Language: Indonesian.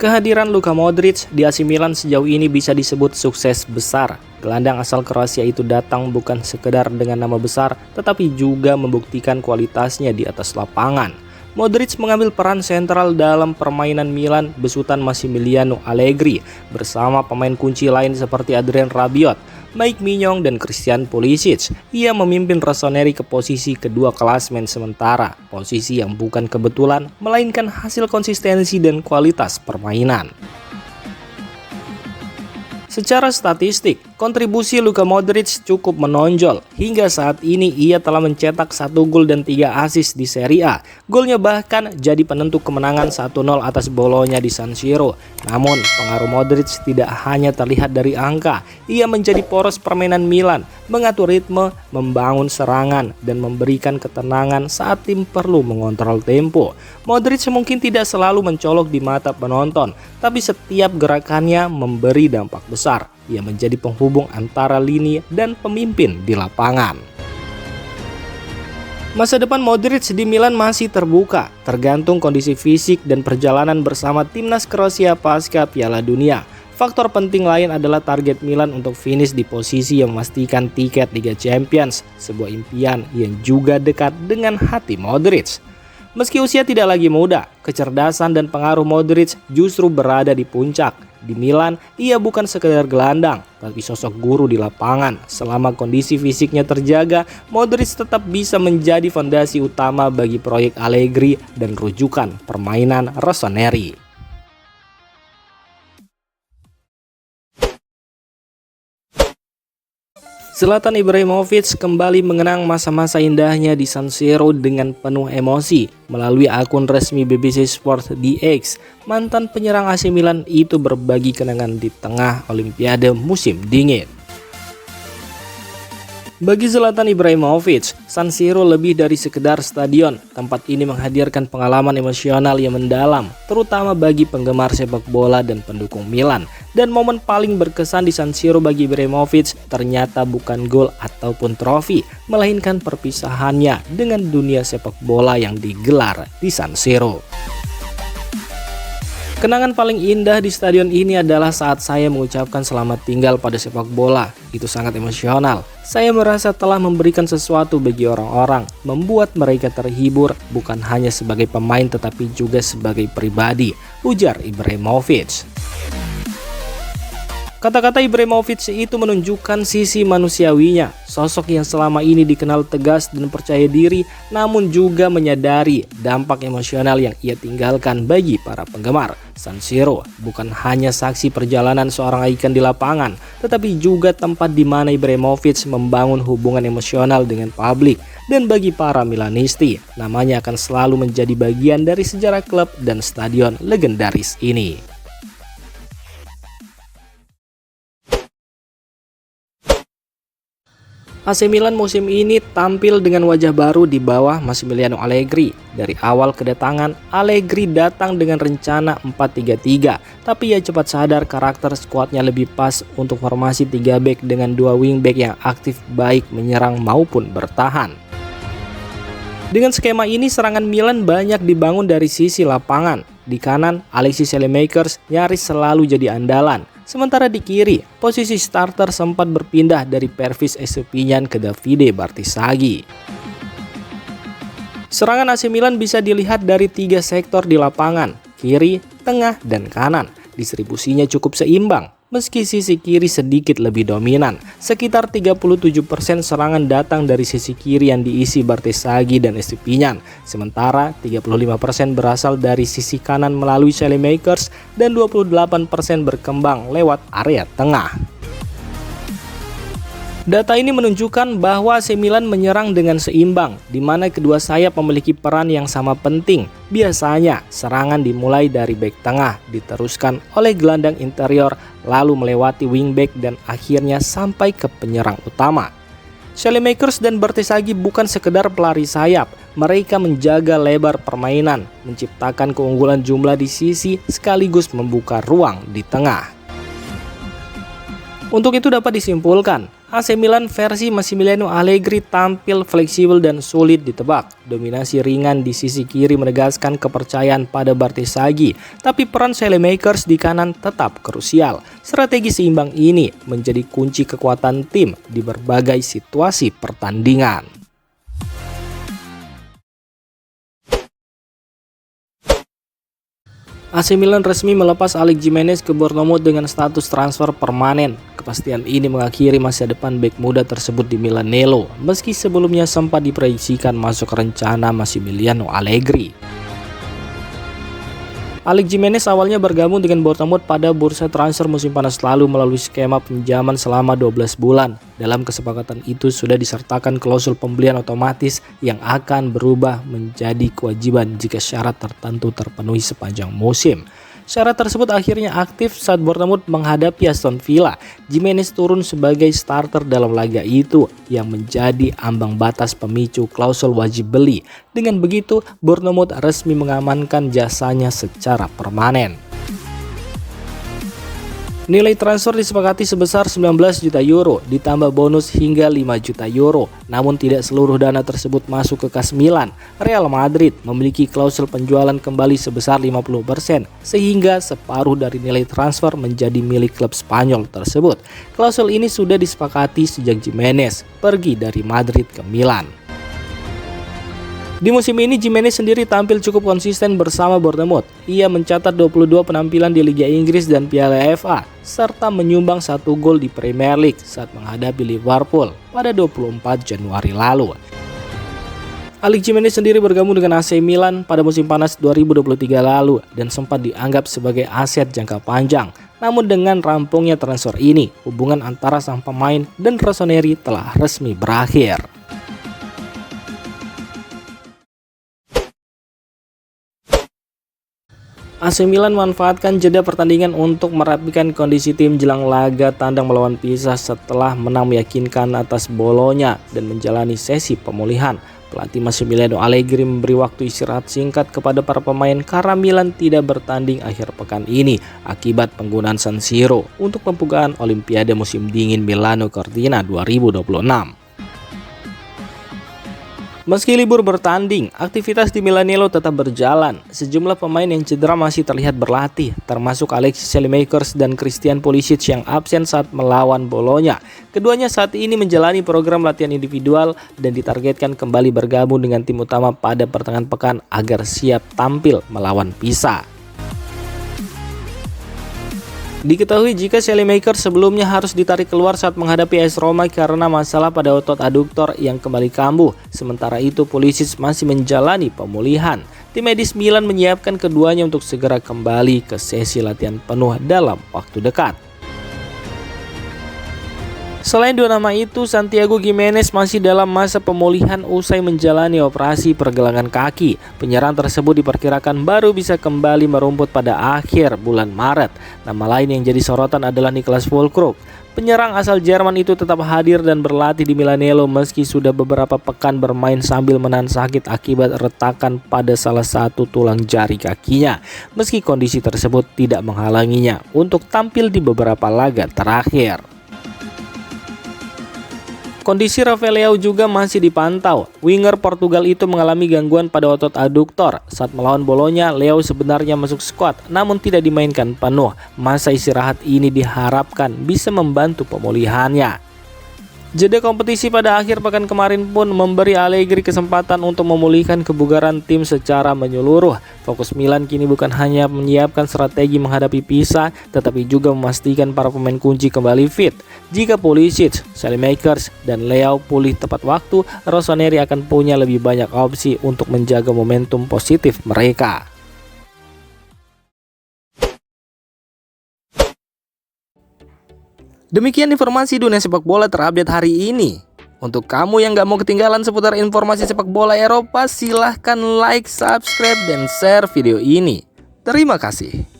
Kehadiran Luka Modric di AC Milan sejauh ini bisa disebut sukses besar. Gelandang asal Kroasia itu datang bukan sekedar dengan nama besar, tetapi juga membuktikan kualitasnya di atas lapangan. Modric mengambil peran sentral dalam permainan Milan besutan Massimiliano Allegri bersama pemain kunci lain seperti Adrien Rabiot, Mike Maignan, dan Christian Pulisic. Ia memimpin Rossoneri ke posisi kedua klasmen sementara, posisi yang bukan kebetulan melainkan hasil konsistensi dan kualitas permainan. Secara statistik, kontribusi Luka Modric cukup menonjol. Hingga saat ini ia telah mencetak 1 gol dan 3 assist di Serie A. Golnya bahkan jadi penentu kemenangan 1-0 atas Bologna di San Siro. Namun, pengaruh Modric tidak hanya terlihat dari angka. Ia menjadi poros permainan Milan, mengatur ritme, membangun serangan, dan memberikan ketenangan saat tim perlu mengontrol tempo. Modric mungkin tidak selalu mencolok di mata penonton, tapi setiap gerakannya memberi dampak besar. Ia menjadi penghubung antara lini dan pemimpin di lapangan. Masa depan Modric di Milan masih terbuka, tergantung kondisi fisik dan perjalanan bersama timnas Kroasia pasca Piala Dunia. Faktor penting lain adalah target Milan untuk finish di posisi yang memastikan tiket Liga Champions, sebuah impian yang juga dekat dengan hati Modric. Meski usia tidak lagi muda, kecerdasan dan pengaruh Modric justru berada di puncak. Di Milan, ia bukan sekedar gelandang, tapi sosok guru di lapangan. Selama kondisi fisiknya terjaga, Modric tetap bisa menjadi fondasi utama bagi proyek Allegri dan rujukan permainan Rossoneri. Zlatan Ibrahimovic kembali mengenang masa-masa indahnya di San Siro dengan penuh emosi. Melalui akun resmi BBC Sport di X, mantan penyerang AC Milan itu berbagi kenangan di tengah Olimpiade musim dingin. Bagi Zlatan Ibrahimovic, San Siro lebih dari sekedar stadion. Tempat ini menghadirkan pengalaman emosional yang mendalam, terutama bagi penggemar sepak bola dan pendukung Milan. Dan momen paling berkesan di San Siro bagi Ibrahimovic ternyata bukan gol ataupun trofi, melainkan perpisahannya dengan dunia sepak bola yang digelar di San Siro. Kenangan paling indah di stadion ini adalah saat saya mengucapkan selamat tinggal pada sepak bola. Itu sangat emosional. Saya merasa telah memberikan sesuatu bagi orang-orang, membuat mereka terhibur bukan hanya sebagai pemain tetapi juga sebagai pribadi, ujar Ibrahimovic. Kata-kata Ibrahimovic itu menunjukkan sisi manusiawinya, sosok yang selama ini dikenal tegas dan percaya diri, namun juga menyadari dampak emosional yang ia tinggalkan bagi para penggemar. San Siro bukan hanya saksi perjalanan seorang ikon di lapangan, tetapi juga tempat di mana Ibrahimovic membangun hubungan emosional dengan publik. Dan bagi para Milanisti, namanya akan selalu menjadi bagian dari sejarah klub dan stadion legendaris ini. AC Milan musim ini tampil dengan wajah baru di bawah Massimiliano Allegri. Dari awal kedatangan, Allegri datang dengan rencana 4-3-3, tapi ia cepat sadar karakter skuadnya lebih pas untuk formasi 3 back dengan 2 wingback yang aktif baik menyerang maupun bertahan. Dengan skema ini, serangan Milan banyak dibangun dari sisi lapangan. Di kanan, Alexis Saelemaekers nyaris selalu jadi andalan. Sementara di kiri, posisi starter sempat berpindah dari Pervis Estupiñán ke Davide Bartisagi. Serangan AC Milan bisa dilihat dari 3 sektor di lapangan, kiri, tengah, dan kanan. Distribusinya cukup seimbang, meski sisi kiri sedikit lebih dominan. Sekitar 37% serangan datang dari sisi kiri yang diisi Bartisagi dan Estupiñán. Sementara 35% berasal dari sisi kanan melalui Saelemaekers dan 28% berkembang lewat area tengah. Data ini menunjukkan bahwa AC Milan menyerang dengan seimbang, di mana kedua sayap memiliki peran yang sama penting. Biasanya, serangan dimulai dari bek tengah, diteruskan oleh gelandang interior, lalu melewati wingback dan akhirnya sampai ke penyerang utama. Saelemaekers dan Bartisagi bukan sekedar pelari sayap, mereka menjaga lebar permainan, menciptakan keunggulan jumlah di sisi sekaligus membuka ruang di tengah. Untuk itu dapat disimpulkan, AC Milan versi Massimiliano Allegri tampil fleksibel dan sulit ditebak. Dominasi ringan di sisi kiri menegaskan kepercayaan pada Bartesaghi, tapi peran Saelemaekers di kanan tetap krusial. Strategi seimbang ini menjadi kunci kekuatan tim di berbagai situasi pertandingan. AC Milan resmi melepas Alex Jimenez ke Bournemouth dengan status transfer permanen. Kepastian ini mengakhiri masa depan bek muda tersebut di Milanello, meski sebelumnya sempat diproyeksikan masuk rencana Massimiliano Allegri. Alex Jimenez awalnya bergabung dengan Bournemouth pada bursa transfer musim panas lalu melalui skema pinjaman selama 12 bulan. Dalam kesepakatan itu sudah disertakan klausul pembelian otomatis yang akan berubah menjadi kewajiban jika syarat tertentu terpenuhi sepanjang musim. Syarat tersebut akhirnya aktif saat Bournemouth menghadapi Aston Villa. Jimenez turun sebagai starter dalam laga itu yang menjadi ambang batas pemicu klausul wajib beli. Dengan begitu, Bournemouth resmi mengamankan jasanya secara permanen. Nilai transfer disepakati sebesar 19 juta euro ditambah bonus hingga 5 juta euro. Namun tidak seluruh dana tersebut masuk ke kas Milan. Real Madrid memiliki klausul penjualan kembali sebesar 50% sehingga separuh dari nilai transfer menjadi milik klub Spanyol tersebut. Klausul ini sudah disepakati sejak Jimenez pergi dari Madrid ke Milan. Di musim ini Jimenez sendiri tampil cukup konsisten bersama Bournemouth. Ia mencatat 22 penampilan di Liga Inggris dan Piala FA, serta menyumbang 1 gol di Premier League saat menghadapi Liverpool pada 24 Januari lalu. Alex Jimenez sendiri bergabung dengan AC Milan pada musim panas 2023 lalu dan sempat dianggap sebagai aset jangka panjang. Namun dengan rampungnya transfer ini, hubungan antara sang pemain dan Rossoneri telah resmi berakhir. AC Milan memanfaatkan jeda pertandingan untuk merapikan kondisi tim jelang laga tandang melawan Pisa setelah menang meyakinkan atas Bologna dan menjalani sesi pemulihan. Pelatih Massimiliano Allegri memberi waktu istirahat singkat kepada para pemain karena Milan tidak bertanding akhir pekan ini akibat penggunaan San Siro untuk pembukaan Olimpiade musim dingin Milano Cortina 2026. Meski libur bertanding, aktivitas di Milanello tetap berjalan. Sejumlah pemain yang cedera masih terlihat berlatih, termasuk Alexis Saelemaekers dan Christian Pulisic yang absen saat melawan Bologna. Keduanya saat ini menjalani program latihan individual dan ditargetkan kembali bergabung dengan tim utama pada pertengahan pekan agar siap tampil melawan Pisa. Diketahui jika Saelemaekers sebelumnya harus ditarik keluar saat menghadapi AS Roma karena masalah pada otot aduktor yang kembali kambuh. Sementara itu Pulisic masih menjalani pemulihan. Tim medis Milan menyiapkan keduanya untuk segera kembali ke sesi latihan penuh dalam waktu dekat. Selain dua nama itu, Santiago Gimenez masih dalam masa pemulihan usai menjalani operasi pergelangan kaki. Penyerang tersebut diperkirakan baru bisa kembali merumput pada akhir bulan Maret. Nama lain yang jadi sorotan adalah Niklas Füllkrug. Penyerang asal Jerman itu tetap hadir dan berlatih di Milanello meski sudah beberapa pekan bermain sambil menahan sakit akibat retakan pada salah satu tulang jari kakinya. Meski kondisi tersebut tidak menghalanginya untuk tampil di beberapa laga terakhir. Kondisi Rafael Leao juga masih dipantau. Winger Portugal itu mengalami gangguan pada otot aduktor. Saat melawan Bologna, Leao sebenarnya masuk skuad namun tidak dimainkan penuh. Masa istirahat ini diharapkan bisa membantu pemulihannya. Jeda kompetisi pada akhir pekan kemarin pun memberi Allegri kesempatan untuk memulihkan kebugaran tim secara menyeluruh. Fokus Milan kini bukan hanya menyiapkan strategi menghadapi Pisa, tetapi juga memastikan para pemain kunci kembali fit. Jika Pulisic, Saelemaekers, dan Leao pulih tepat waktu, Rossoneri akan punya lebih banyak opsi untuk menjaga momentum positif mereka. Demikian informasi dunia sepak bola terupdate hari ini. Untuk kamu yang gak mau ketinggalan seputar informasi sepak bola Eropa, silahkan like, subscribe, dan share video ini. Terima kasih.